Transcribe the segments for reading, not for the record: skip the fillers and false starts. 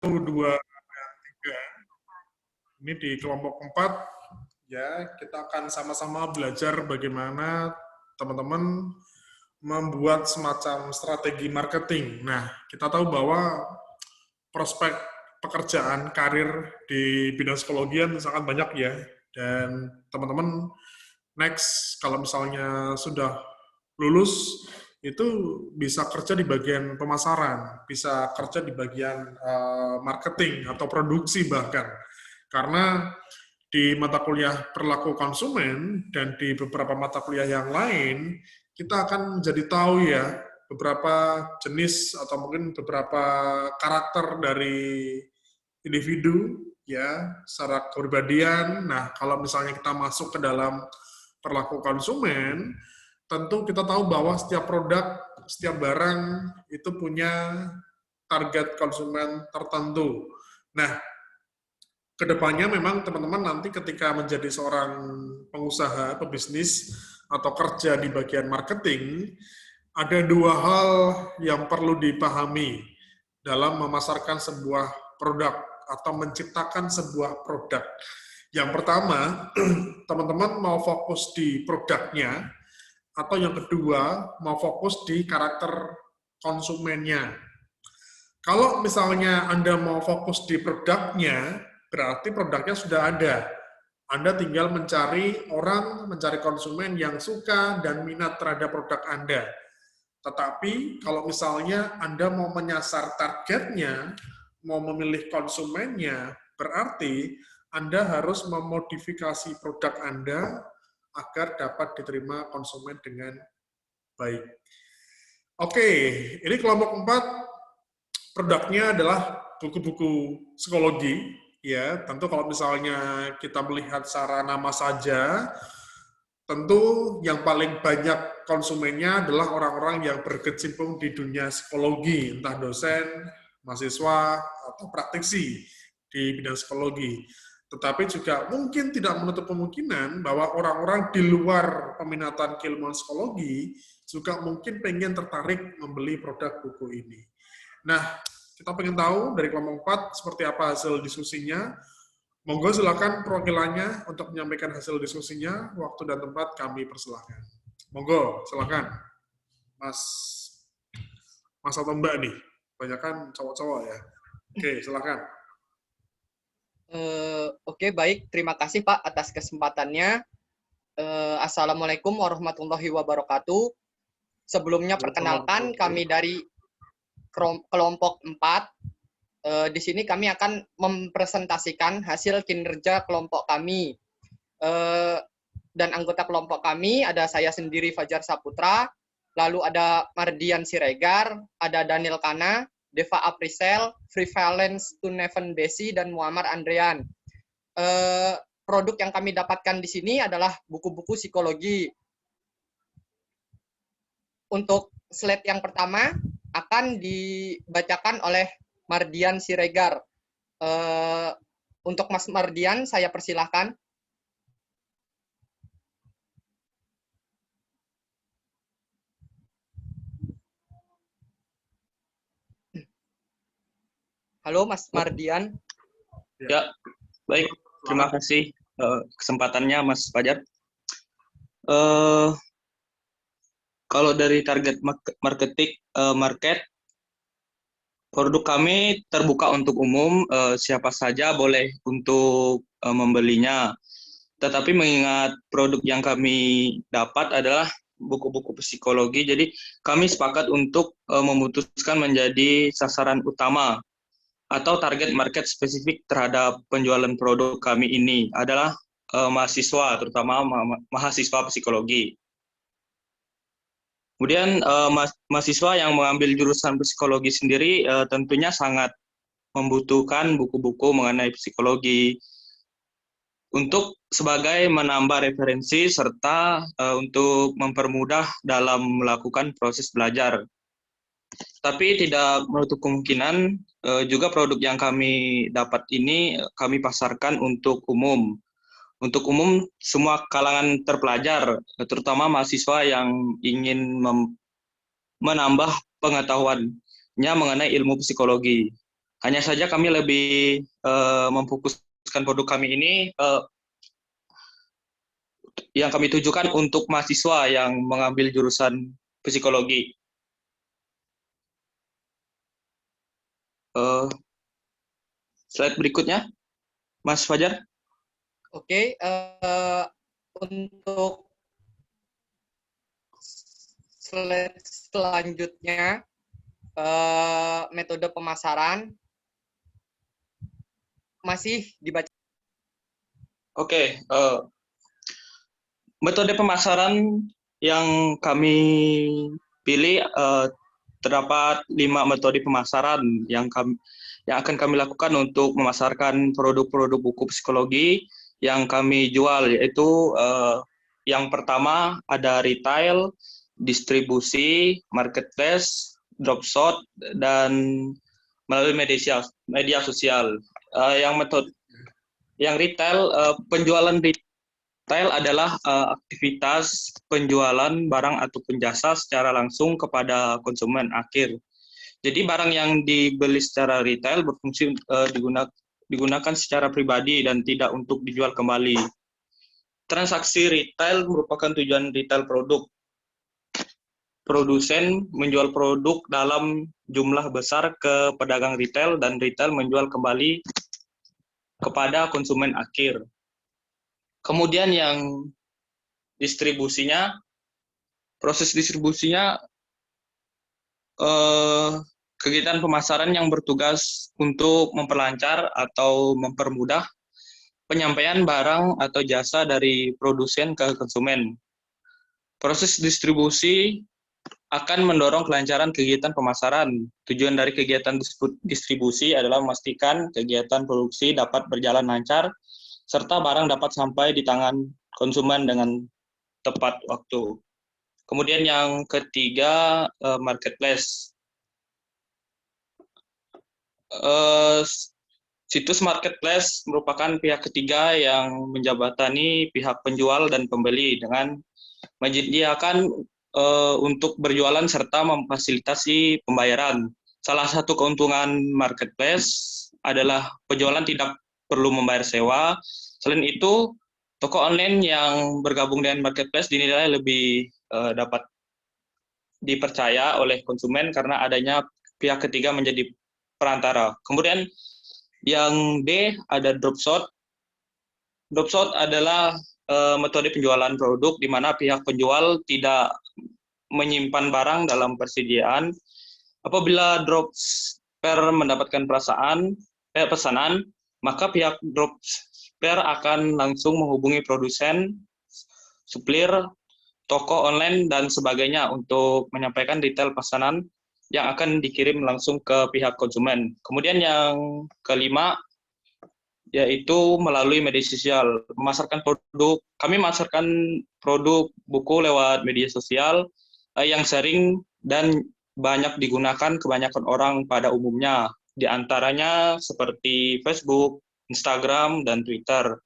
dua, tiga. Ini di kelompok 4 ya, kita akan sama-sama belajar bagaimana teman-teman membuat semacam strategi marketing. Nah, kita tahu bahwa prospek pekerjaan karir di bidang psikologian sangat banyak ya. Dan teman-teman next kalau misalnya sudah lulus itu bisa kerja di bagian pemasaran, bisa kerja di bagian marketing atau produksi bahkan. Karena di mata kuliah perilaku konsumen dan di beberapa mata kuliah yang lain, kita akan menjadi tahu ya beberapa jenis atau mungkin beberapa karakter dari individu ya secara kepribadian. Nah, kalau misalnya kita masuk ke dalam perilaku konsumen, tentu kita tahu bahwa setiap produk, setiap barang itu punya target konsumen tertentu. Nah, kedepannya memang teman-teman nanti ketika menjadi seorang pengusaha, pebisnis, atau kerja di bagian marketing, ada dua hal yang perlu dipahami dalam memasarkan sebuah produk atau menciptakan sebuah produk. Yang pertama, teman-teman mau fokus di produknya, atau yang kedua, mau fokus di karakter konsumennya. Kalau misalnya Anda mau fokus di produknya, berarti produknya sudah ada. Anda tinggal mencari orang, mencari konsumen yang suka dan minat terhadap produk Anda. Tetapi kalau misalnya Anda mau menyasar targetnya, mau memilih konsumennya, berarti Anda harus memodifikasi produk Anda agar dapat diterima konsumen dengan baik. Oke, ini kelompok 4 produknya adalah buku-buku psikologi. Ya, tentu kalau misalnya kita melihat secara nama saja, tentu yang paling banyak konsumennya adalah orang-orang yang berkecimpung di dunia psikologi, entah dosen, mahasiswa, atau praktisi di bidang psikologi. Tetapi juga mungkin tidak menutup kemungkinan bahwa orang-orang di luar peminatan keilmuan psikologi juga mungkin pengen tertarik membeli produk buku ini. Nah, kita pengen tahu dari kelompok 4 seperti apa hasil diskusinya. Monggo silakan perwakilannya untuk menyampaikan hasil diskusinya. Waktu dan tempat kami persilahkan. Monggo, silakan. Mas atau Mbak nih. Banyak kan cowok-cowok ya. Oke, silakan. Oke, baik. Terima kasih Pak atas kesempatannya. Assalamualaikum warahmatullahi wabarakatuh. Sebelumnya perkenalkan kami dari kelompok 4. Di sini kami akan mempresentasikan hasil kinerja kelompok kami. Dan anggota kelompok kami ada saya sendiri Fajar Saputra, lalu ada Mardian Siregar, ada Daniel Kana, Deva Aprisel, Free Valence Tuneven Desi, dan Muammar Andrean. Produk yang kami dapatkan di sini adalah buku-buku psikologi. Untuk slide yang pertama akan dibacakan oleh Mardian Siregar. Untuk Mas Mardian, saya persilahkan. Halo Mas Mardian. Ya, baik. Terima kasih kesempatannya Mas Fajar. Kalau dari target market, produk kami terbuka untuk umum, siapa saja boleh untuk membelinya. Tetapi mengingat produk yang kami dapat adalah buku-buku psikologi, jadi kami sepakat untuk memutuskan menjadi sasaran utama atau target market spesifik terhadap penjualan produk kami ini adalah mahasiswa, terutama mahasiswa psikologi. Kemudian mahasiswa yang mengambil jurusan psikologi sendiri tentunya sangat membutuhkan buku-buku mengenai psikologi untuk sebagai menambah referensi serta untuk mempermudah dalam melakukan proses belajar. Tapi tidak menutup kemungkinan juga produk yang kami dapat ini kami pasarkan untuk umum. Untuk umum semua kalangan terpelajar, terutama mahasiswa yang ingin menambah pengetahuannya mengenai ilmu psikologi. Hanya saja kami lebih memfokuskan produk kami ini yang kami tujukan untuk mahasiswa yang mengambil jurusan psikologi. Slide berikutnya, Mas Fajar. Oke, untuk slide selanjutnya, metode pemasaran masih dibaca. Oke, metode pemasaran yang kami pilih terdapat 5 metode pemasaran yang akan kami lakukan untuk memasarkan produk-produk buku psikologi yang kami jual, yaitu yang pertama ada retail, distribusi, marketplace, dropship, dan melalui media sosial. Yang retail, penjualan retail adalah aktivitas penjualan barang ataupun jasa secara langsung kepada konsumen akhir. Jadi barang yang dibeli secara retail berfungsi digunakan secara pribadi dan tidak untuk dijual kembali. Transaksi retail merupakan tujuan retail produk. Produsen menjual produk dalam jumlah besar ke pedagang retail dan retail menjual kembali kepada konsumen akhir. Kemudian yang distribusinya, proses distribusinya kegiatan pemasaran yang bertugas untuk memperlancar atau mempermudah penyampaian barang atau jasa dari produsen ke konsumen. Proses distribusi akan mendorong kelancaran kegiatan pemasaran. Tujuan dari kegiatan distribusi adalah memastikan kegiatan produksi dapat berjalan lancar, serta barang dapat sampai di tangan konsumen dengan tepat waktu. Kemudian yang ketiga, marketplace. Situs marketplace merupakan pihak ketiga yang menjabatani pihak penjual dan pembeli dengan menyediakan untuk berjualan serta memfasilitasi pembayaran. Salah satu keuntungan marketplace adalah penjualan tidak perlu membayar sewa. Selain itu, toko online yang bergabung dengan marketplace dinilai lebih dapat dipercaya oleh konsumen karena adanya pihak ketiga menjadi perantara. Kemudian yang D ada dropship. Dropship adalah metode penjualan produk di mana pihak penjual tidak menyimpan barang dalam persediaan. Apabila dropshipper mendapatkan pesanan, maka pihak dropshipper akan langsung menghubungi produsen, supplier, toko online, dan sebagainya untuk menyampaikan detail pesanan yang akan dikirim langsung ke pihak konsumen. Kemudian yang kelima, yaitu melalui media sosial. Kami memasarkan produk buku lewat media sosial yang sering dan banyak digunakan kebanyakan orang pada umumnya, di antaranya seperti Facebook, Instagram, dan Twitter.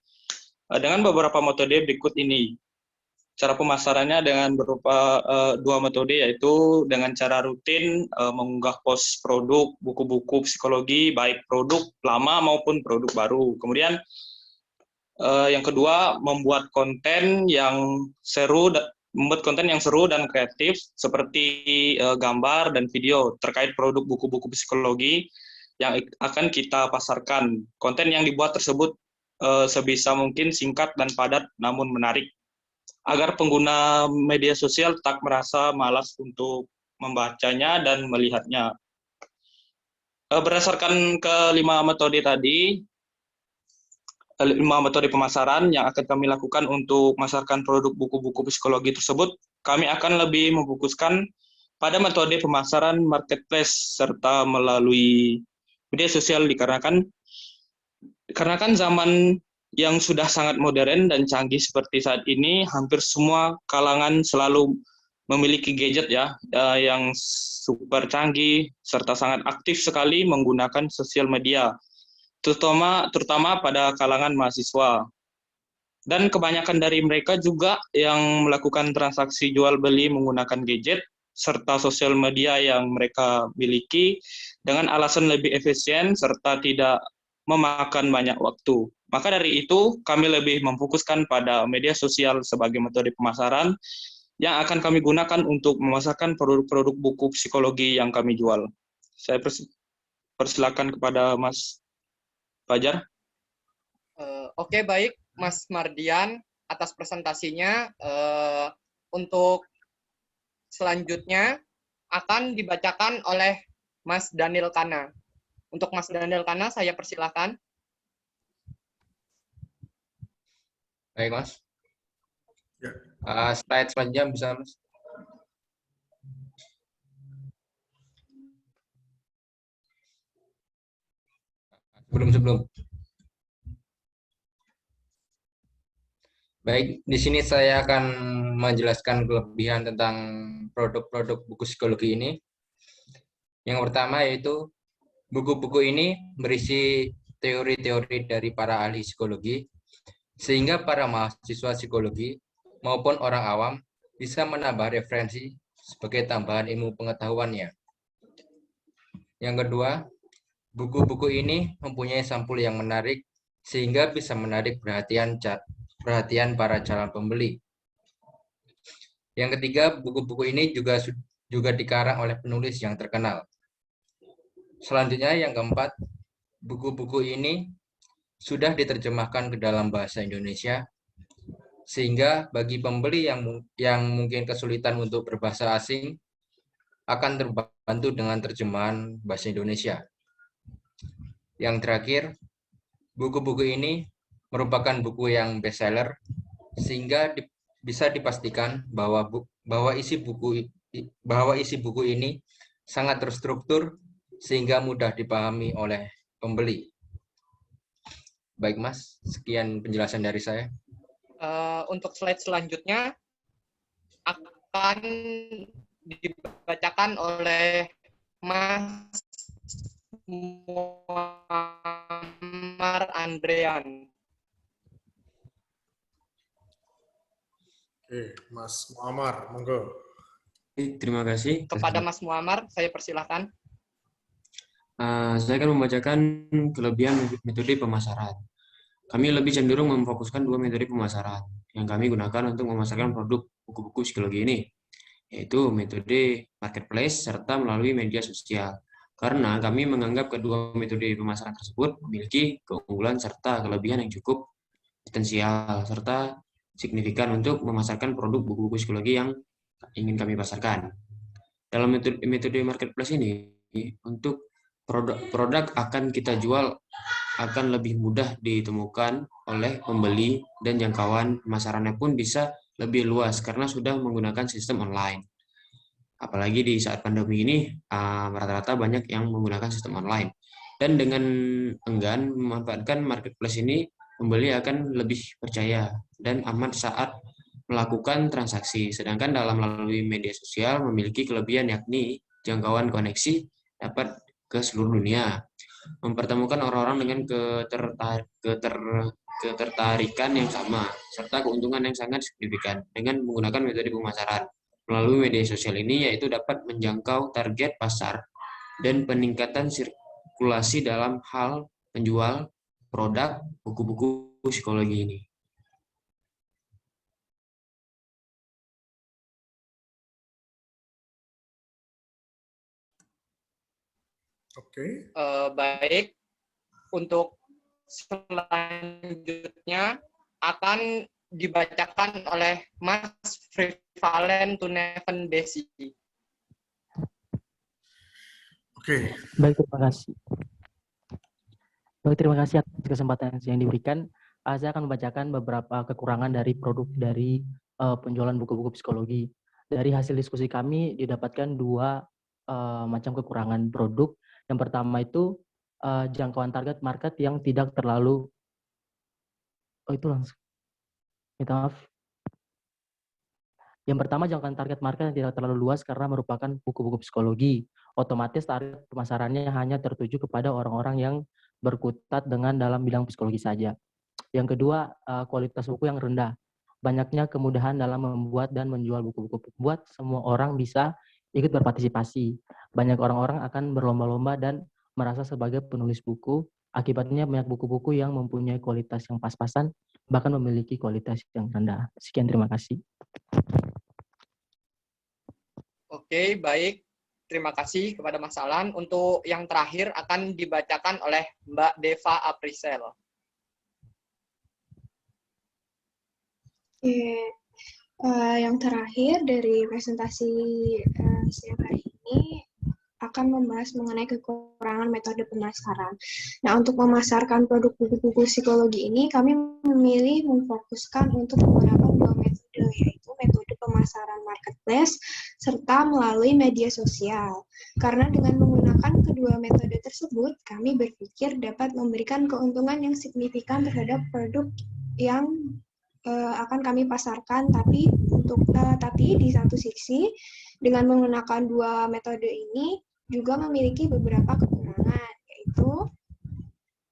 Dengan beberapa metode berikut ini. Cara pemasarannya dengan berupa 2 metode, yaitu dengan cara rutin mengunggah post produk buku-buku psikologi, baik produk lama maupun produk baru. Kemudian yang kedua, membuat konten yang seru dan kreatif seperti gambar dan video terkait produk buku-buku psikologi yang akan kita pasarkan. Konten yang dibuat tersebut sebisa mungkin singkat dan padat namun menarik, agar pengguna media sosial tak merasa malas untuk membacanya dan melihatnya. Berdasarkan kelima metode tadi, 5 metode pemasaran yang akan kami lakukan untuk memasarkan produk buku-buku psikologi tersebut, kami akan lebih memfokuskan pada metode pemasaran marketplace serta melalui media sosial dikarenakan zaman yang sudah sangat modern dan canggih seperti saat ini, hampir semua kalangan selalu memiliki gadget yang super canggih serta sangat aktif sekali menggunakan sosial media, terutama pada kalangan mahasiswa. Dan kebanyakan dari mereka juga yang melakukan transaksi jual beli menggunakan gadget serta sosial media yang mereka miliki dengan alasan lebih efisien serta tidak memakan banyak waktu. Maka dari itu, kami lebih memfokuskan pada media sosial sebagai metode pemasaran yang akan kami gunakan untuk memasarkan produk-produk buku psikologi yang kami jual. Saya persilakan kepada Mas Fajar. Oke, baik, Mas Mardian, atas presentasinya. Untuk selanjutnya akan dibacakan oleh Mas Daniel Kana. Untuk Mas Daniel Kana, saya persilakan. Baik, Mas. Ya. Slide selanjutnya bisa, Mas. Sebelum. Baik, di sini saya akan menjelaskan kelebihan tentang produk-produk buku psikologi ini. Yang pertama yaitu buku-buku ini berisi teori-teori dari para ahli psikologi, sehingga para mahasiswa psikologi maupun orang awam bisa menambah referensi sebagai tambahan ilmu pengetahuannya. Yang kedua, buku-buku ini mempunyai sampul yang menarik, sehingga bisa menarik perhatian para calon pembeli. Yang ketiga, buku-buku ini juga dikarang oleh penulis yang terkenal. Selanjutnya, yang keempat, buku-buku ini sudah diterjemahkan ke dalam bahasa Indonesia, sehingga bagi pembeli yang mungkin kesulitan untuk berbahasa asing akan terbantu dengan terjemahan bahasa Indonesia. Yang terakhir, buku-buku ini merupakan buku yang bestseller, sehingga bisa dipastikan bahwa isi buku ini sangat terstruktur sehingga mudah dipahami oleh pembeli. Baik, Mas, sekian penjelasan dari saya. Untuk slide selanjutnya akan dibacakan oleh Mas Muammar Andrean. Oke, Mas Muammar, monggo. Terima kasih. Kepada Mas Muammar, saya persilahkan. Saya akan membacakan kelebihan metode pemasaran. Kami lebih cenderung memfokuskan dua metode pemasaran yang kami gunakan untuk memasarkan produk buku-buku psikologi ini, yaitu metode marketplace serta melalui media sosial. Karena kami menganggap kedua metode pemasaran tersebut memiliki keunggulan serta kelebihan yang cukup potensial serta signifikan untuk memasarkan produk buku-buku psikologi yang ingin kami pasarkan. Dalam metode marketplace ini, untuk produk akan kita jual akan lebih mudah ditemukan oleh pembeli dan jangkauan pemasarannya pun bisa lebih luas karena sudah menggunakan sistem online. Apalagi di saat pandemi ini, rata-rata banyak yang menggunakan sistem online. Dan dengan enggan memanfaatkan marketplace ini, pembeli akan lebih percaya dan aman saat melakukan transaksi. Sedangkan dalam melalui media sosial memiliki kelebihan yakni jangkauan koneksi dapat ke seluruh dunia, mempertemukan orang-orang dengan ketertarikan yang sama, serta keuntungan yang sangat signifikan dengan menggunakan metode pemasaran. Melalui media sosial ini yaitu dapat menjangkau target pasar dan peningkatan sirkulasi dalam hal penjual produk buku-buku psikologi ini. Oke. Baik, untuk selanjutnya akan dibacakan oleh Mas Frivalen Tuneven Desi. Oke. Baik, terima kasih. Baik, terima kasih atas kesempatan yang diberikan. Saya akan membacakan beberapa kekurangan dari produk dari penjualan buku-buku psikologi. Dari hasil diskusi kami didapatkan dua macam kekurangan produk. Yang pertama itu jangkauan target market yang tidak terlalu minta maaf. Yang pertama, jangkauan target market yang tidak terlalu luas karena merupakan buku-buku psikologi. Otomatis target pemasarannya hanya tertuju kepada orang-orang yang berkutat dengan dalam bidang psikologi saja. Yang kedua, kualitas buku yang rendah. Banyaknya kemudahan dalam membuat dan menjual buku-buku. Buat semua orang bisa ikut berpartisipasi. Banyak orang-orang akan berlomba-lomba dan merasa sebagai penulis buku. Akibatnya banyak buku-buku yang mempunyai kualitas yang pas-pasan, bahkan memiliki kualitas yang rendah. Sekian, terima kasih. Oke, baik. Terima kasih kepada Mas Alan. Untuk yang terakhir akan dibacakan oleh Mbak Deva Aprisel. Yang terakhir dari presentasi siang hari ini akan membahas mengenai kekurangan metode pemasaran. Nah, untuk memasarkan produk buku-buku psikologi ini, kami memilih memfokuskan untuk menggunakan dua metode, yaitu metode pemasaran marketplace serta melalui media sosial. Karena dengan menggunakan kedua metode tersebut, kami berpikir dapat memberikan keuntungan yang signifikan terhadap produk yang akan kami pasarkan, tapi di satu sisi dengan menggunakan dua metode ini juga memiliki beberapa kekurangan, yaitu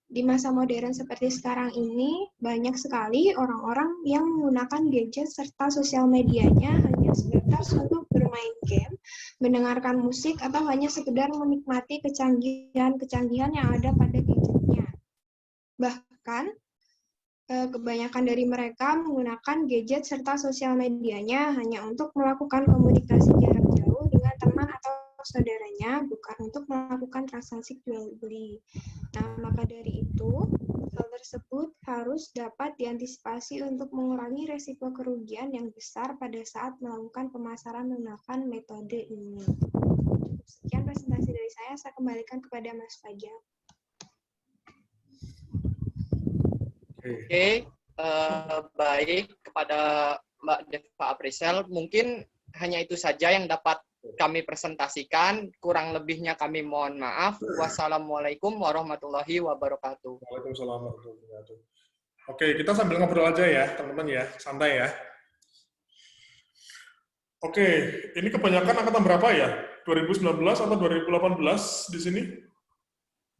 di masa modern seperti sekarang ini banyak sekali orang-orang yang menggunakan gadget serta sosial medianya hanya sebatas untuk bermain game, mendengarkan musik, atau hanya sekedar menikmati kecanggihan-kecanggihan yang ada pada gadgetnya. Bahkan kebanyakan dari mereka menggunakan gadget serta sosial medianya hanya untuk melakukan komunikasi jarak jauh dengan teman atau saudaranya, bukan untuk melakukan transaksi jual beli. Nah, maka dari itu, hal tersebut harus dapat diantisipasi untuk mengurangi resiko kerugian yang besar pada saat melakukan pemasaran menggunakan metode ini. Cukup sekian presentasi dari saya kembalikan kepada Mas Fajar. Oke, baik, kepada Mbak Deva Aprisel, mungkin hanya itu saja yang dapat kami presentasikan. Kurang lebihnya kami mohon maaf. Wassalamualaikum warahmatullahi wabarakatuh. Waalaikumsalam warahmatullahi wabarakatuh. Oke, kita sambil ngobrol aja ya, teman-teman ya, santai ya. Oke, ini kebanyakan angkatan berapa ya? 2019 atau 2018 di sini?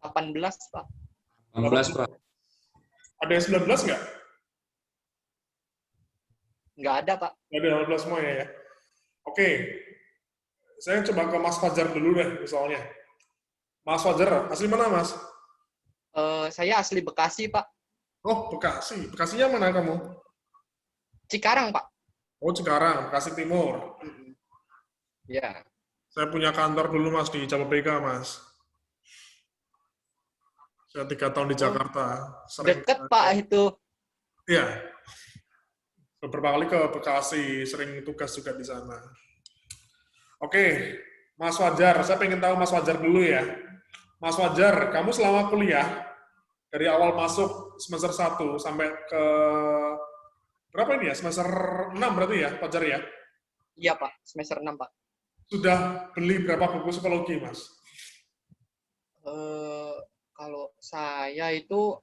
18, Pak. 18, Pak. Ada yang 19 nggak? Nggak ada, Pak. Nggak ada 18 semuanya ya. Oke, saya coba ke Mas Fajar dulu deh, misalnya. Mas Fajar, asli mana, Mas? Saya asli Bekasi, Pak. Oh, Bekasi. Bekasinya mana kamu? Cikarang, Pak. Oh, Cikarang, Bekasi Timur. Ya. Saya punya kantor dulu, Mas, di Japabeka, Mas. Saya 3 tahun di Jakarta. Deket, Pak, itu. Iya. Beberapa kali ke Bekasi, sering tugas juga di sana. Oke, Mas Fajar, saya pengen tahu Mas Fajar dulu ya. Mas Fajar, kamu selama kuliah, dari awal masuk semester 1 sampai ke, berapa ini ya, semester 6 berarti ya, Fajar ya? Iya, Pak. Semester 6, Pak. Sudah beli berapa buku psikologi, Mas? Kalau saya itu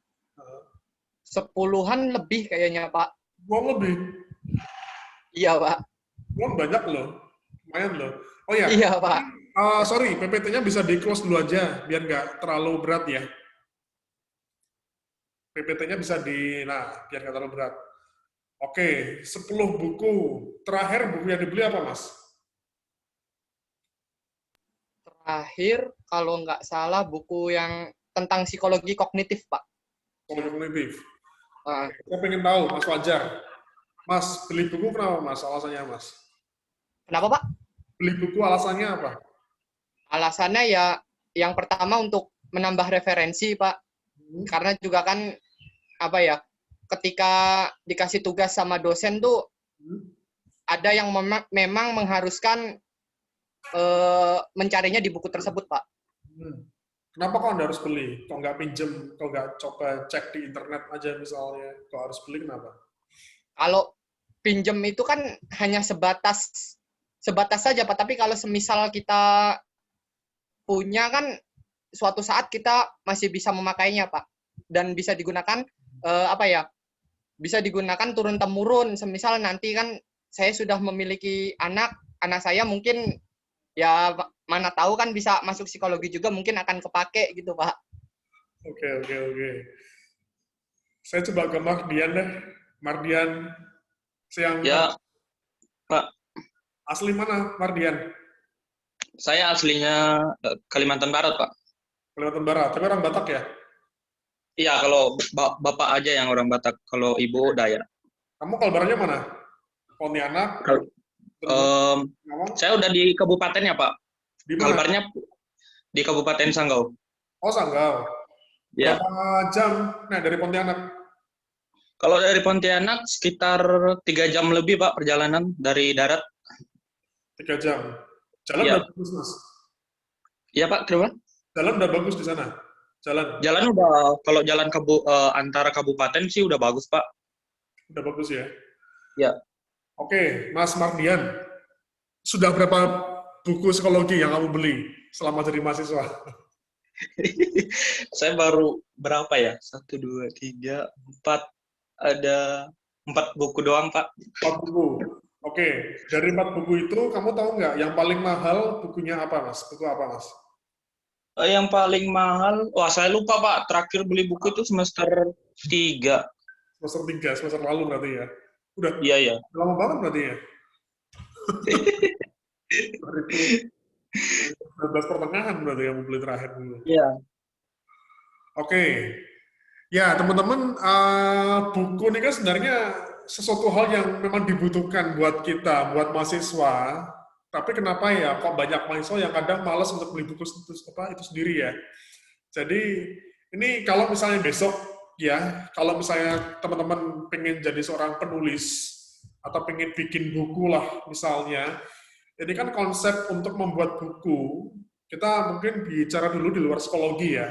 10-an lebih kayaknya, Pak. Uang lebih? Iya, Pak. Uang banyak loh, lumayan loh. Oh ya, Iya, Pak. sorry, PPT-nya bisa di-close dulu aja, biar nggak terlalu berat ya. PPT-nya bisa biar nggak terlalu berat. Oke, 10 buku. Terakhir buku yang dibeli apa, Mas? Terakhir, kalau nggak salah, buku yang tentang psikologi kognitif, Pak. Psikologi kognitif. Saya pengen tahu, Mas Fajar. Mas, beli buku kenapa, Mas? Alasannya, Mas? Kenapa, Pak? Beli buku alasannya apa? Alasannya ya, yang pertama untuk menambah referensi, Pak. Karena juga kan, ketika dikasih tugas sama dosen tuh, ada yang memang mengharuskan mencarinya di buku tersebut, Pak. Kenapa kok Anda harus beli? Kok nggak pinjem, kok nggak coba cek di internet aja misalnya? Kok harus beli, kenapa? Kalau pinjem itu kan hanya sebatas saja, Pak. Tapi kalau semisal kita punya kan, suatu saat kita masih bisa memakainya, Pak. Dan bisa digunakan, bisa digunakan turun-temurun. Semisal nanti kan saya sudah memiliki anak saya mungkin, ya mana tahu kan bisa masuk psikologi juga, mungkin akan kepake gitu, Pak. Oke. Saya coba ke Mardian deh. Mardian, siang. Ya, Pak. Asli mana, Mardian? Saya aslinya Kalimantan Barat, Pak. Kalimantan Barat. Tapi orang Batak ya? Iya, kalau bapak aja yang orang Batak, kalau ibu Dayak. Kamu kalbarnya mana? Pontianak? Kal- em, Ngawang? saya udah di kabupatennya, Pak. Di mana? Kalbarnya di Kabupaten Sanggau. Oh, Sanggau. Ya. Berapa jam? Nah, dari Pontianak. Kalau dari Pontianak sekitar 3 jam lebih, Pak, perjalanan dari darat. 3 jam. Jalan Iya. udah bagus, Mas. Iya, Pak, kenapa? Jalan udah bagus di sana. Jalan Jalan udah, kalau jalan antara kabupaten sih udah bagus, Pak. udah bagus ya. Ya. Oke, Mas Mardian. Sudah berapa buku psikologi yang kamu beli selama jadi mahasiswa? Saya baru berapa ya? 1, 2, 3, 4. Ada 4 buku doang, Pak. 4 buku. Oke, dari 4 buku itu, kamu tahu nggak yang paling mahal bukunya apa, Mas? Buku apa, Mas? Yang paling mahal, wah saya lupa, Pak. Terakhir beli buku itu semester 3. Semester 3, semester lalu berarti ya? Udah Iya, iya. lama banget berarti ya? 2019 pertengahan berarti yang beli terakhir dulu. Iya. Oke. Ya, teman-teman, buku ini kan sebenarnya sesuatu hal yang memang dibutuhkan buat kita, buat mahasiswa. Tapi kenapa ya kok banyak mahasiswa yang kadang malas untuk beli buku itu sendiri ya. Jadi ini kalau misalnya besok ya, kalau misalnya teman-teman pengen jadi seorang penulis atau pengen bikin buku lah misalnya, ini kan konsep untuk membuat buku, kita mungkin bicara dulu di luar psikologi ya.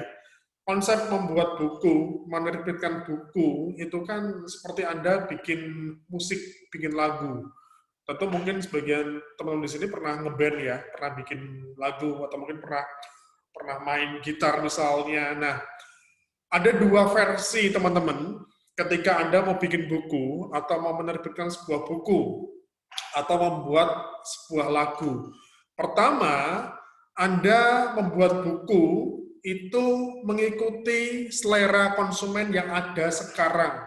Konsep membuat buku, menerbitkan buku, itu kan seperti Anda bikin musik, bikin lagu. Tentu mungkin sebagian teman-teman di sini pernah ngeband ya, pernah bikin lagu, atau mungkin pernah main gitar misalnya. Nah, ada 2 versi teman-teman ketika Anda mau bikin buku, atau mau menerbitkan sebuah buku, atau membuat sebuah lagu. Pertama, Anda membuat buku itu mengikuti selera konsumen yang ada sekarang.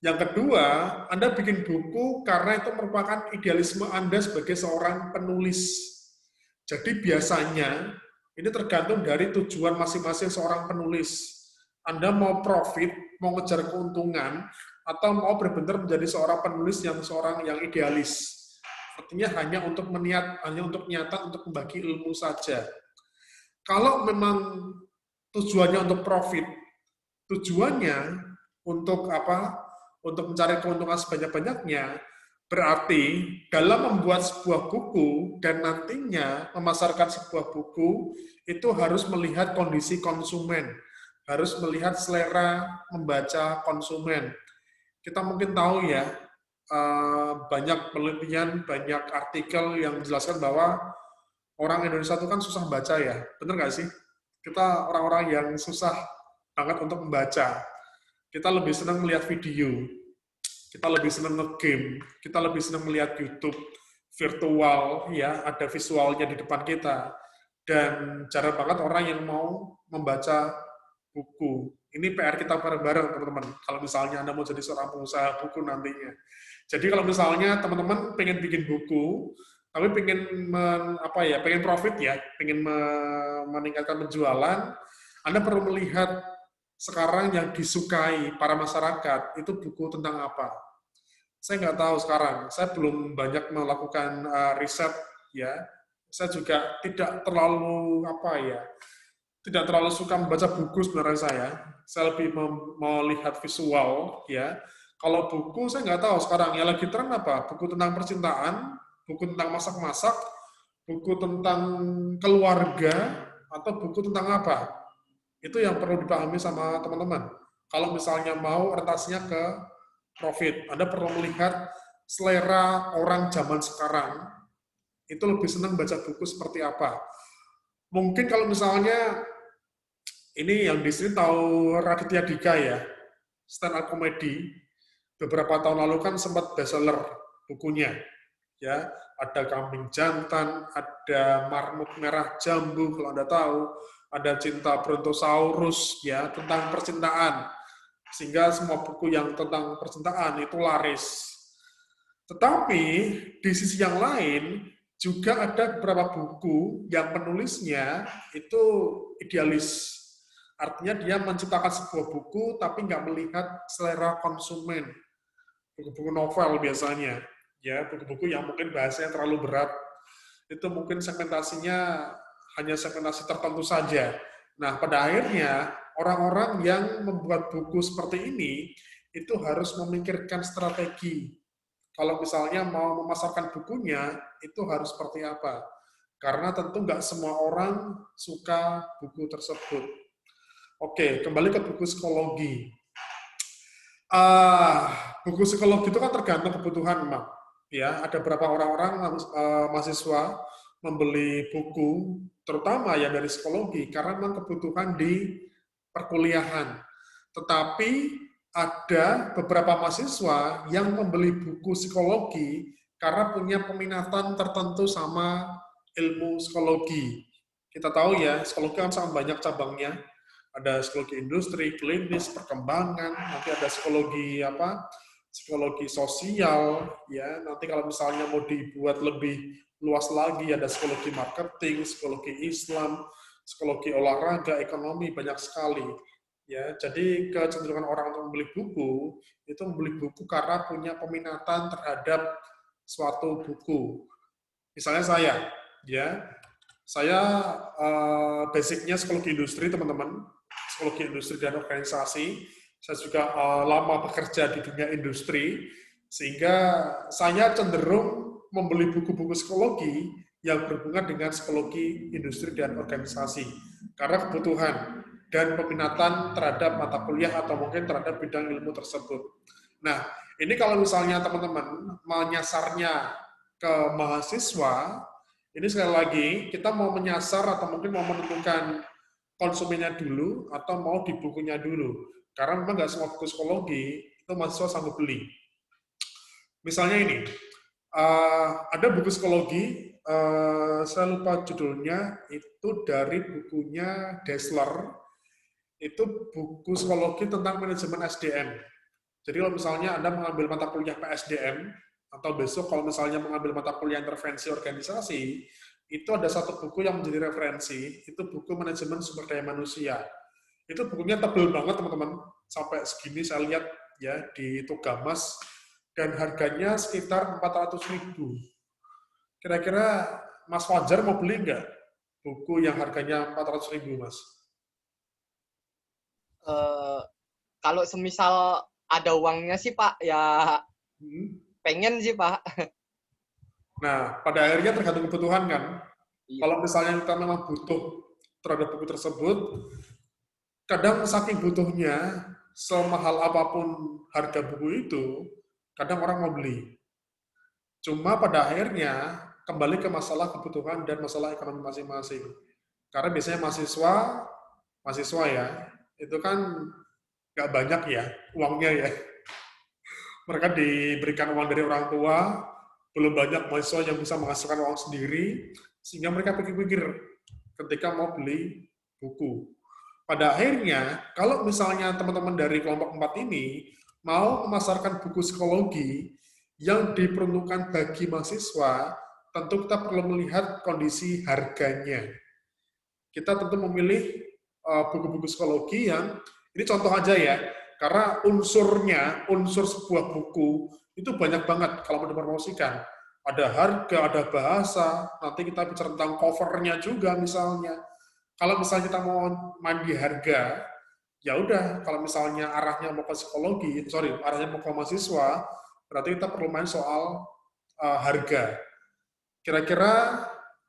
Yang kedua, Anda bikin buku karena itu merupakan idealisme Anda sebagai seorang penulis. Jadi biasanya, ini tergantung dari tujuan masing-masing seorang penulis. Anda mau profit, mau ngejar keuntungan, atau mau benar-benar menjadi seorang penulis yang idealis. Artinya hanya untuk niatan untuk membagi ilmu saja. Kalau memang tujuannya untuk profit, tujuannya untuk apa? Untuk mencari keuntungan sebanyak-banyaknya, berarti dalam membuat sebuah buku dan nantinya memasarkan sebuah buku, itu harus melihat kondisi konsumen, harus melihat selera membaca konsumen. Kita mungkin tahu ya, banyak penelitian, banyak artikel yang menjelaskan bahwa orang Indonesia itu kan susah baca ya, bener nggak sih? Kita orang-orang yang susah banget untuk membaca. Kita lebih senang melihat video, kita lebih senang nge-game, kita lebih senang melihat YouTube virtual, ya ada visualnya di depan kita. Dan jarang banget orang yang mau membaca buku. Ini PR kita bareng-bareng, teman-teman. Kalau misalnya Anda mau jadi seorang pengusaha buku nantinya. Jadi kalau misalnya teman-teman pengen bikin buku, tapi pengen profit ya, pengen meningkatkan penjualan, Anda perlu melihat sekarang yang disukai para masyarakat itu buku tentang apa. Saya nggak tahu sekarang, saya belum banyak melakukan riset ya. Saya juga tidak terlalu suka membaca buku sebenarnya saya. Saya lebih melihat visual ya. Kalau buku saya nggak tahu sekarang yang lagi tren apa, buku tentang percintaan, buku tentang masak-masak, buku tentang keluarga, atau buku tentang apa? Itu yang perlu dipahami sama teman-teman. Kalau misalnya mau orientasinya ke profit, Anda perlu melihat selera orang zaman sekarang, itu lebih senang baca buku seperti apa. Mungkin kalau misalnya, ini yang di sini tahu Raditya Dika ya, stand up comedy, beberapa tahun lalu kan sempat bestseller bukunya. Ya, ada Kambing Jantan, ada Marmut Merah Jambu kalau Anda tahu, ada Cinta Brontosaurus ya tentang percintaan. Sehingga semua buku yang tentang percintaan itu laris. Tetapi di sisi yang lain, juga ada beberapa buku yang penulisnya itu idealis. Artinya dia menciptakan sebuah buku tapi nggak melihat selera konsumen. Buku-buku novel biasanya, ya buku-buku yang mungkin bahasanya terlalu berat, itu mungkin segmentasinya hanya segmentasi tertentu saja. Nah, pada akhirnya orang-orang yang membuat buku seperti ini itu harus memikirkan strategi. Kalau misalnya mau memasarkan bukunya, itu harus seperti apa? Karena tentu nggak semua orang suka buku tersebut. Oke, kembali ke buku psikologi. Buku psikologi itu kan tergantung kebutuhan, Mak. Ya, ada beberapa orang-orang mahasiswa membeli buku, terutama ya dari psikologi, karena memang kebutuhan di perkuliahan. Tetapi ada beberapa mahasiswa yang membeli buku psikologi karena punya peminatan tertentu sama ilmu psikologi. Kita tahu ya, psikologi kan sangat banyak cabangnya. Ada psikologi industri, klinis, perkembangan, nanti ada psikologi psikologi sosial, ya. Nanti kalau misalnya mau dibuat lebih luas lagi, ada psikologi marketing, psikologi Islam, psikologi olahraga, ekonomi, banyak sekali. Ya, jadi kecenderungan orang untuk membeli buku itu membeli buku karena punya peminatan terhadap suatu buku. Misalnya saya basicnya psikologi industri, teman-teman, psikologi industri dan organisasi. Saya juga lama bekerja di dunia industri, sehingga saya cenderung membeli buku-buku psikologi yang berhubungan dengan psikologi industri dan organisasi karena kebutuhan dan peminatan terhadap mata kuliah atau mungkin terhadap bidang ilmu tersebut. Nah, ini kalau misalnya teman-teman menyasarnya ke mahasiswa, ini sekali lagi kita mau menyasar atau mungkin mau menentukan konsumennya dulu atau mau di bukunya dulu. Karena memang nggak semua buku psikologi itu mahasiswa sanggup beli. Misalnya ini, ada buku psikologi, saya lupa judulnya, itu dari bukunya Dessler, itu buku psikologi tentang manajemen SDM. Jadi kalau misalnya Anda mengambil mata kuliah PSDM, atau besok kalau misalnya mengambil mata kuliah intervensi organisasi, itu ada satu buku yang menjadi referensi, itu buku manajemen sumber daya manusia. Itu bukunya tebel banget, teman-teman. Sampai segini saya lihat ya di Tugamas, dan harganya sekitar 400.000. Kira-kira Mas Fajar mau beli nggak buku yang harganya 400.000, Mas? Kalau semisal ada uangnya sih Pak, ya pengen sih Pak. Nah, pada akhirnya tergantung kebutuhan kan. Iya. Kalau misalnya kita memang butuh terhadap buku tersebut, kadang saking butuhnya, semahal apapun harga buku itu, kadang orang mau beli. Cuma pada akhirnya, kembali ke masalah kebutuhan dan masalah ekonomi masing-masing. Karena biasanya mahasiswa ya, itu kan nggak banyak ya uangnya ya. Mereka diberikan uang dari orang tua, belum banyak mahasiswa yang bisa menghasilkan uang sendiri, sehingga mereka pikir-pikir ketika mau beli buku. Pada akhirnya, kalau misalnya teman-teman dari kelompok 4 ini mau memasarkan buku psikologi yang diperuntukkan bagi mahasiswa, tentu kita perlu melihat kondisi harganya. Kita tentu memilih buku-buku psikologi yang, ini contoh aja ya, karena unsur sebuah buku itu banyak banget kalau mau dipromosikan. Ada harga, ada bahasa, nanti kita bicara tentang covernya juga misalnya. Kalau misalnya kita mau main di harga, ya udah, kalau misalnya arahnya mau ke psikologi, arahnya mau ke mahasiswa, berarti kita perlu main soal harga. Kira-kira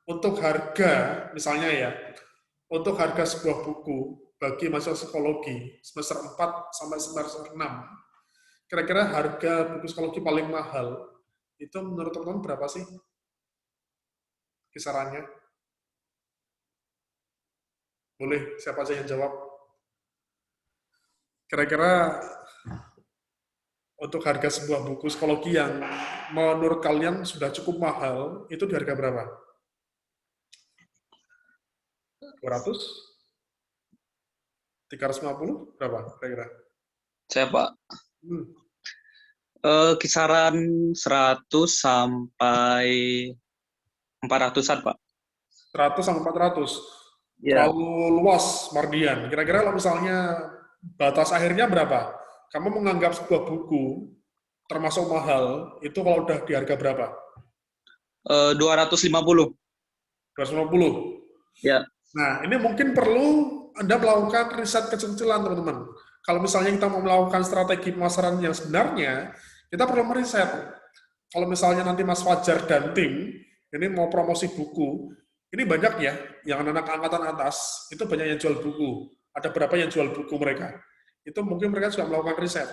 untuk harga, misalnya ya, untuk harga sebuah buku bagi mahasiswa psikologi semester 4 sampai semester 6, kira-kira harga buku psikologi paling mahal itu menurut teman-teman berapa sih kisarannya? Boleh siapa aja yang jawab? Kira-kira untuk harga sebuah buku psikologi yang menurut kalian sudah cukup mahal, itu di harga berapa? 200? 350? Berapa kira-kira? Saya Pak, kisaran 100 sampai 400-an, Pak. 100 sampai 400. Ya. Terlalu luas, Mardian. Kira-kira kalau misalnya batas akhirnya berapa? Kamu menganggap sebuah buku termasuk mahal, itu kalau udah di harga berapa? 250. 250. Ya. Nah, ini mungkin perlu Anda melakukan riset kecil-kecilan, teman-teman. Kalau misalnya kita mau melakukan strategi pemasaran yang sebenarnya, kita perlu meriset. Kalau misalnya nanti Mas Fajar dan tim ini mau promosi buku, ini banyak ya, yang anak-anak angkatan atas, itu banyak yang jual buku. Ada berapa yang jual buku mereka. Itu mungkin mereka juga melakukan riset.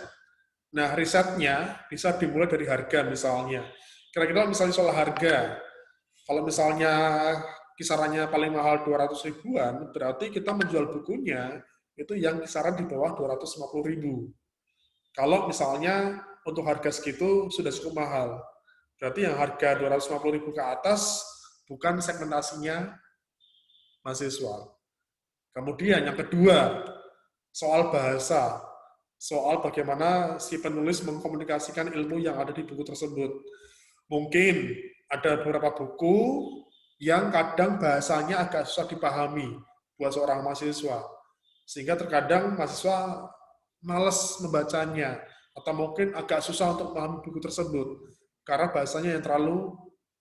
Nah, risetnya bisa dimulai dari harga misalnya. Kira-kira misalnya soal harga, kalau misalnya kisarannya paling mahal 200 ribuan, berarti kita menjual bukunya itu yang kisaran di bawah 250 ribu. Kalau misalnya untuk harga segitu sudah cukup mahal, berarti yang harga 250 ribu ke atas bukan segmentasinya mahasiswa. Kemudian yang kedua, soal bahasa. Soal bagaimana si penulis mengkomunikasikan ilmu yang ada di buku tersebut. Mungkin ada beberapa buku yang kadang bahasanya agak susah dipahami buat seorang mahasiswa. Sehingga terkadang mahasiswa malas membacanya, atau mungkin agak susah untuk memahami buku tersebut, karena bahasanya yang terlalu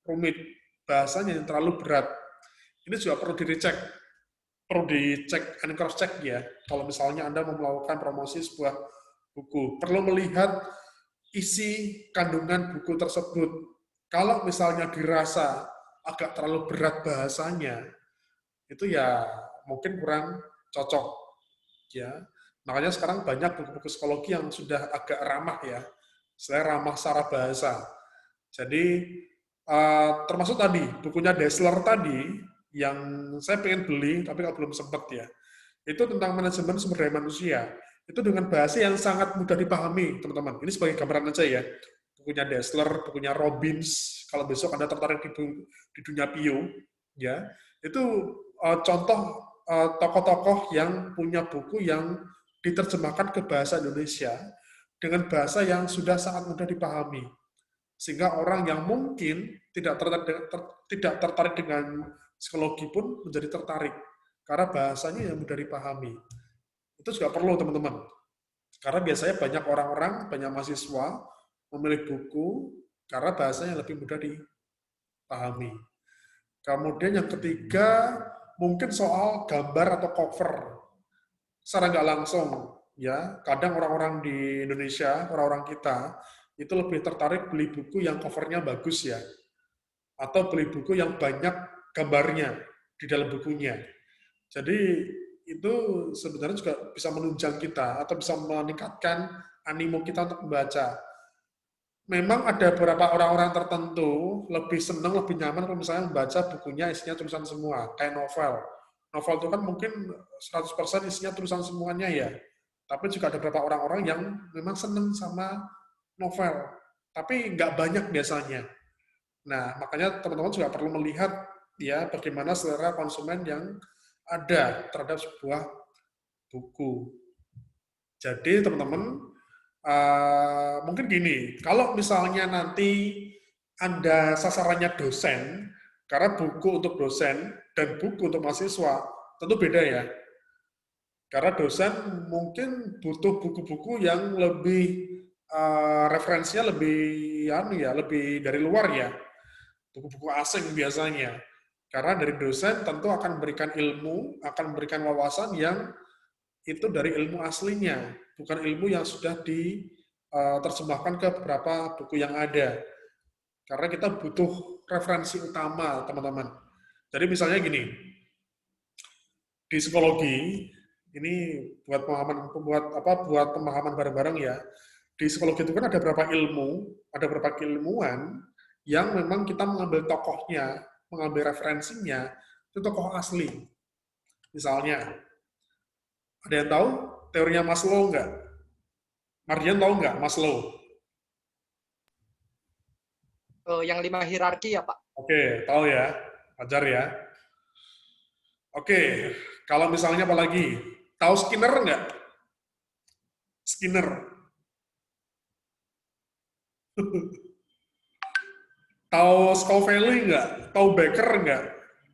rumit, bahasanya yang terlalu berat. Ini juga perlu dicek and cross check ya. Kalau misalnya Anda mau melakukan promosi sebuah buku, perlu melihat isi kandungan buku tersebut. Kalau misalnya dirasa agak terlalu berat bahasanya, itu ya mungkin kurang cocok ya. Makanya sekarang banyak buku-buku psikologi yang sudah agak ramah ya, saya ramah secara bahasa. Jadi termasuk tadi bukunya Dessler tadi yang saya pengen beli tapi kalau belum sempat ya, itu tentang manajemen sumber daya manusia. Itu dengan bahasa yang sangat mudah dipahami, teman-teman. Ini sebagai gambaran aja ya. Bukunya Dessler, bukunya Robbins, kalau besok Anda tertarik di dunia PIO, ya, itu contoh tokoh-tokoh yang punya buku yang diterjemahkan ke bahasa Indonesia dengan bahasa yang sudah sangat mudah dipahami. Sehingga orang yang mungkin tidak tertarik dengan psikologi pun menjadi tertarik. Karena bahasanya yang mudah dipahami. Itu juga perlu, teman-teman. Karena biasanya banyak orang-orang, banyak mahasiswa memilih buku karena bahasanya lebih mudah dipahami. Kemudian yang ketiga, mungkin soal gambar atau cover. Secara nggak langsung, ya, kadang orang-orang di Indonesia, orang-orang kita, itu lebih tertarik beli buku yang covernya bagus ya. Atau beli buku yang banyak gambarnya di dalam bukunya. Jadi itu sebenarnya juga bisa menunjang kita atau bisa meningkatkan animo kita untuk membaca. Memang ada beberapa orang-orang tertentu lebih senang, lebih nyaman kalau misalnya membaca bukunya isinya tulisan semua, kayak novel. Novel itu kan mungkin 100% isinya tulisan semuanya ya. Tapi juga ada beberapa orang-orang yang memang senang sama novel. Tapi nggak banyak biasanya. Nah, makanya teman-teman juga perlu melihat ya bagaimana selera konsumen yang ada terhadap sebuah buku. Jadi teman-teman, mungkin gini, kalau misalnya nanti Anda sasarannya dosen, karena buku untuk dosen dan buku untuk mahasiswa tentu beda ya. Karena dosen mungkin butuh buku-buku yang lebih referensinya lebih dari luar ya. Buku-buku asing biasanya. Karena dari dosen tentu akan memberikan ilmu, akan memberikan wawasan yang itu dari ilmu aslinya, bukan ilmu yang sudah diterjemahkan ke beberapa buku yang ada. Karena kita butuh referensi utama, teman-teman. Jadi misalnya gini, di psikologi, ini buat pemahaman bareng-bareng ya. Di psikologi itu kan ada beberapa ilmu, ada beberapa keilmuan yang memang kita mengambil tokohnya, mengambil referensinya, itu tokoh asli. Misalnya, ada yang tahu teorinya Maslow nggak? Mardian tahu nggak Maslow? Yang 5 hierarki ya, Pak. Oke, tahu ya. Ajar ya. Oke, kalau misalnya apa lagi? Tahu Skinner nggak? Skinner. Tahu Skull Valley nggak? Tahu Becker nggak?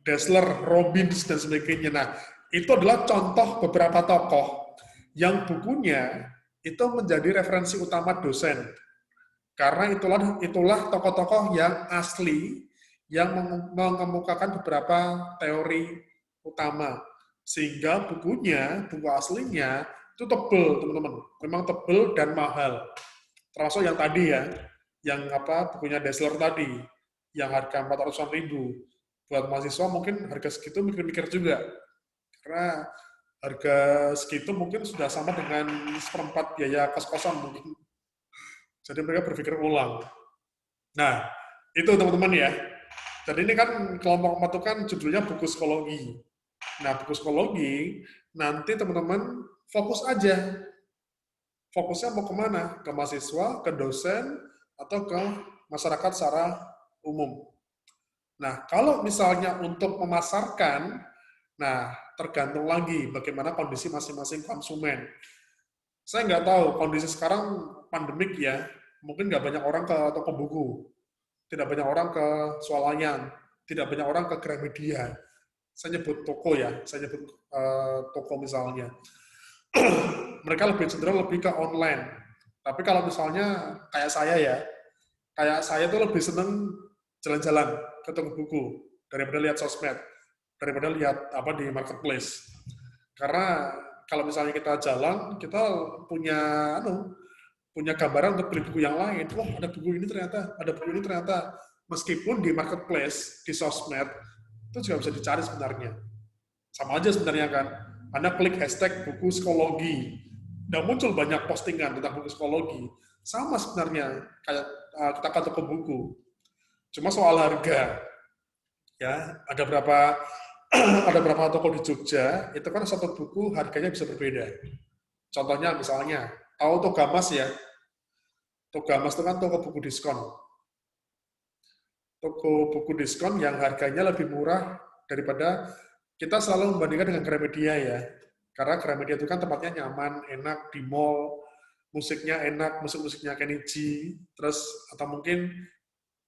Dassler, Robbins, dan sebagainya. Nah, itu adalah contoh beberapa tokoh yang bukunya itu menjadi referensi utama dosen. Karena itulah tokoh-tokoh yang asli yang mengemukakan beberapa teori utama. Sehingga buku aslinya itu tebel, teman-teman. Memang tebel dan mahal. Termasuk yang tadi ya, yang bukunya Dassler tadi, yang harga 400-an ribu. Buat mahasiswa mungkin harga segitu mikir-mikir juga. Karena harga segitu mungkin sudah sama dengan seperempat biaya kos-kosan mungkin. Jadi mereka berpikir ulang. Nah, itu teman-teman ya. Jadi ini kan kelompok 4 itu kan judulnya buku psikologi. Nah, buku psikologi, nanti teman-teman fokus aja. Fokusnya mau kemana? Ke mahasiswa, ke dosen, atau ke masyarakat secara umum. Nah, kalau misalnya untuk memasarkan, nah tergantung lagi bagaimana kondisi masing-masing konsumen. Saya nggak tahu, kondisi sekarang pandemik ya, mungkin nggak banyak orang ke toko buku, tidak banyak orang ke swalayan, tidak banyak orang ke Gramedia. Saya nyebut toko ya, saya nyebut toko misalnya. Mereka lebih cenderung lebih ke online. Tapi kalau misalnya kayak saya tuh lebih seneng jalan-jalan ke toko buku daripada lihat sosmed, daripada lihat di marketplace. Karena kalau misalnya kita jalan, kita punya gambaran untuk beli buku yang lain. Wah, ada buku ini ternyata. Meskipun di marketplace, di sosmed, itu juga bisa dicari sebenarnya. Sama aja sebenarnya kan. Anda klik hashtag buku psikologi, dan muncul banyak postingan tentang buku psikologi. Sama sebenarnya kayak kita ke toko buku. Cuma soal harga, ya ada berapa toko di Jogja, itu kan satu buku harganya bisa berbeda. Contohnya misalnya, tahu Togamas ya? Togamas itu kan toko buku diskon. Toko buku diskon yang harganya lebih murah daripada kita selalu membandingkan dengan Gramedia ya. Karena Gramedia itu kan tempatnya nyaman, enak, di mall, musiknya enak, musik-musiknya Kenny G, terus atau mungkin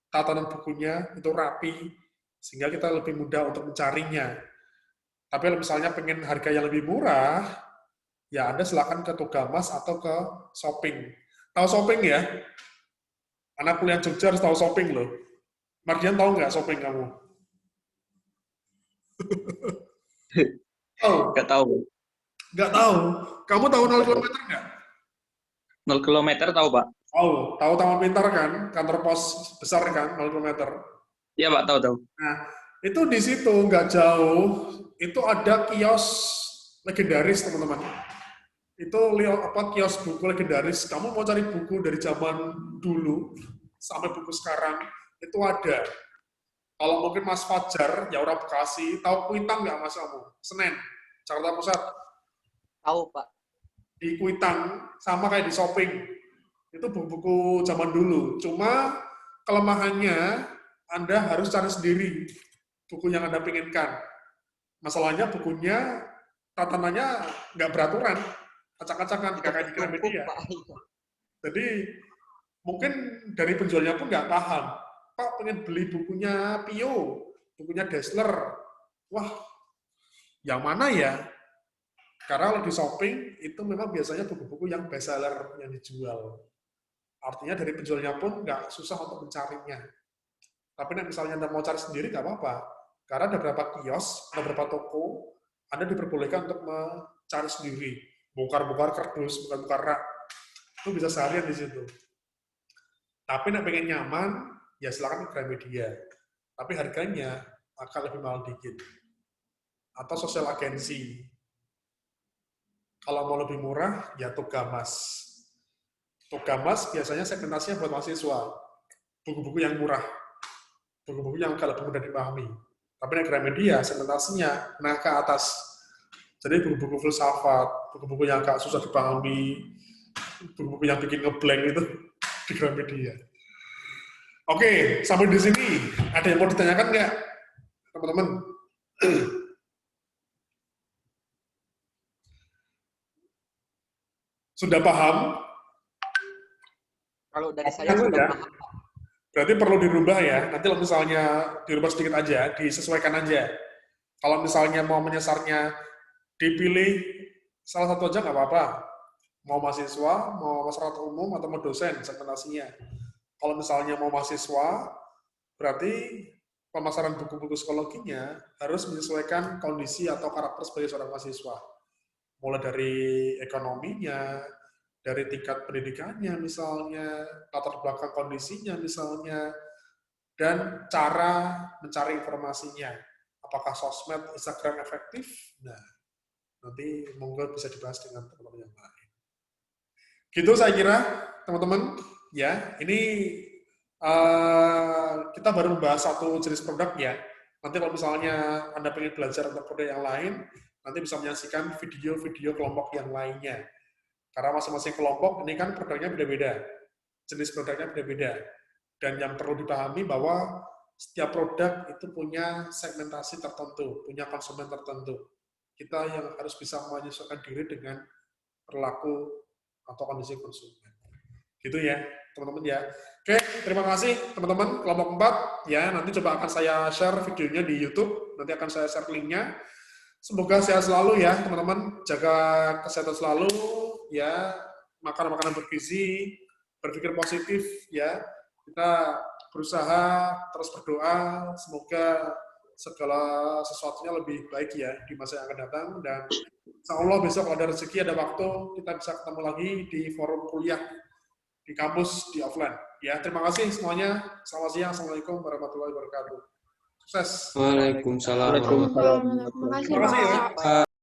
tatanan bukunya itu rapi, sehingga kita lebih mudah untuk mencarinya. Tapi kalau misalnya pengen harga yang lebih murah, ya Anda silakan ke Togamas atau ke shopping. Tahu shopping ya? Anak kuliah Jogja harus tahu shopping loh. Mardian tahu nggak shopping kamu? Oh, Nggak tahu. nggak tahu. Kamu tahu 0 km nggak? 0 km tahu, Pak. Oh, tahu Taman Pintar kan? Kantor pos besar kan, 0 km. Iya, Pak, tahu. Nah, itu di situ nggak jauh, itu ada kios legendaris, teman-teman. Itu kios buku legendaris. Kamu mau cari buku dari zaman dulu sampai buku sekarang, itu ada. Kalau mungkin Mas Fajar, ya orang Bekasi, tahu Kuitang nggak Mas kamu? Senen, Jakarta Pusat. Tahu, Pak. Di Kuitang, sama kayak di shopping. Itu buku-buku zaman dulu. Cuma kelemahannya, Anda harus cari sendiri buku yang Anda inginkan. Masalahnya bukunya, tatanannya nggak beraturan. Acak-acakan, nggak kayak di Gramedia. Jadi, mungkin dari penjualnya pun nggak paham. Pak, pengen beli bukunya Pio, bukunya Dassler. Wah, yang mana ya? Karena kalau di shopping, itu memang biasanya buku-buku yang bestseller yang dijual. Artinya dari penjualnya pun nggak susah untuk mencarinya. Tapi misalnya Anda mau cari sendiri, nggak apa-apa. Karena ada beberapa kios, ada beberapa toko, Anda diperbolehkan untuk mencari sendiri. Bongkar-bongkar kardus, bongkar-bongkar rak. Itu bisa seharian di situ. Tapi nek pengen nyaman, ya silakan ke Gramedia. Tapi harganya akan lebih mahal dikit. Atau sosial agensi. Kalau mau lebih murah, ya Togamas. Togamas biasanya segmentasinya buat mahasiswa. Buku-buku yang murah. Buku-buku yang agak lebih mudah dipahami. Tapi di Gramedia, segmentasinya nah ke atas. Jadi buku-buku filsafat, buku-buku yang agak susah dipahami, buku-buku yang bikin ngeblank itu di Gramedia. Oke, sampai di sini. Ada yang mau ditanyakan nggak, teman-teman? Sudah paham? Kalau dari saya sudah paham. Berarti perlu dirubah ya. Nanti kalau misalnya dirubah sedikit aja, disesuaikan aja. Kalau misalnya mau menyasarnya dipilih salah satu aja nggak apa-apa. Mau mahasiswa, mau masyarakat umum, atau mau dosen segmentasinya. Kalau misalnya mau mahasiswa, berarti pemasaran buku-buku psikologinya harus menyesuaikan kondisi atau karakter sebagai seorang mahasiswa. Mulai dari ekonominya, dari tingkat pendidikannya misalnya, latar belakang kondisinya misalnya, dan cara mencari informasinya. Apakah sosmed, Instagram efektif? Nah, nanti monggo bisa dibahas dengan teman-teman yang lain. Gitu saya kira, teman-teman. Ya, ini kita baru membahas satu jenis produk ya. Nanti kalau misalnya Anda pengen belajar tentang produk yang lain, nanti bisa menyaksikan video-video kelompok yang lainnya. Karena masing-masing kelompok ini kan produknya beda-beda. Jenis produknya beda-beda. Dan yang perlu dipahami bahwa setiap produk itu punya segmentasi tertentu, punya konsumen tertentu. Kita yang harus bisa menyesuaikan diri dengan perilaku atau kondisi konsumen. Gitu ya, teman-teman ya. Oke, terima kasih teman-teman kelompok 4 ya. Nanti coba akan saya share videonya di YouTube. Nanti akan saya share linknya. Semoga sehat selalu ya, teman-teman. Jaga kesehatan selalu ya. Makan makanan bergizi, berpikir positif ya. Kita berusaha terus berdoa. Semoga segala sesuatunya lebih baik ya di masa yang akan datang, dan insya Allah besok kalau ada rezeki, ada waktu, kita bisa ketemu lagi di forum kuliah di kampus di offline ya. Terima kasih semuanya. Selamat siang. Assalamualaikum warahmatullahi wabarakatuh. Sukses. Waalaikumsalam warahmatullahi wabarakatuh. Terima kasih, Terima kasih ya. Pak.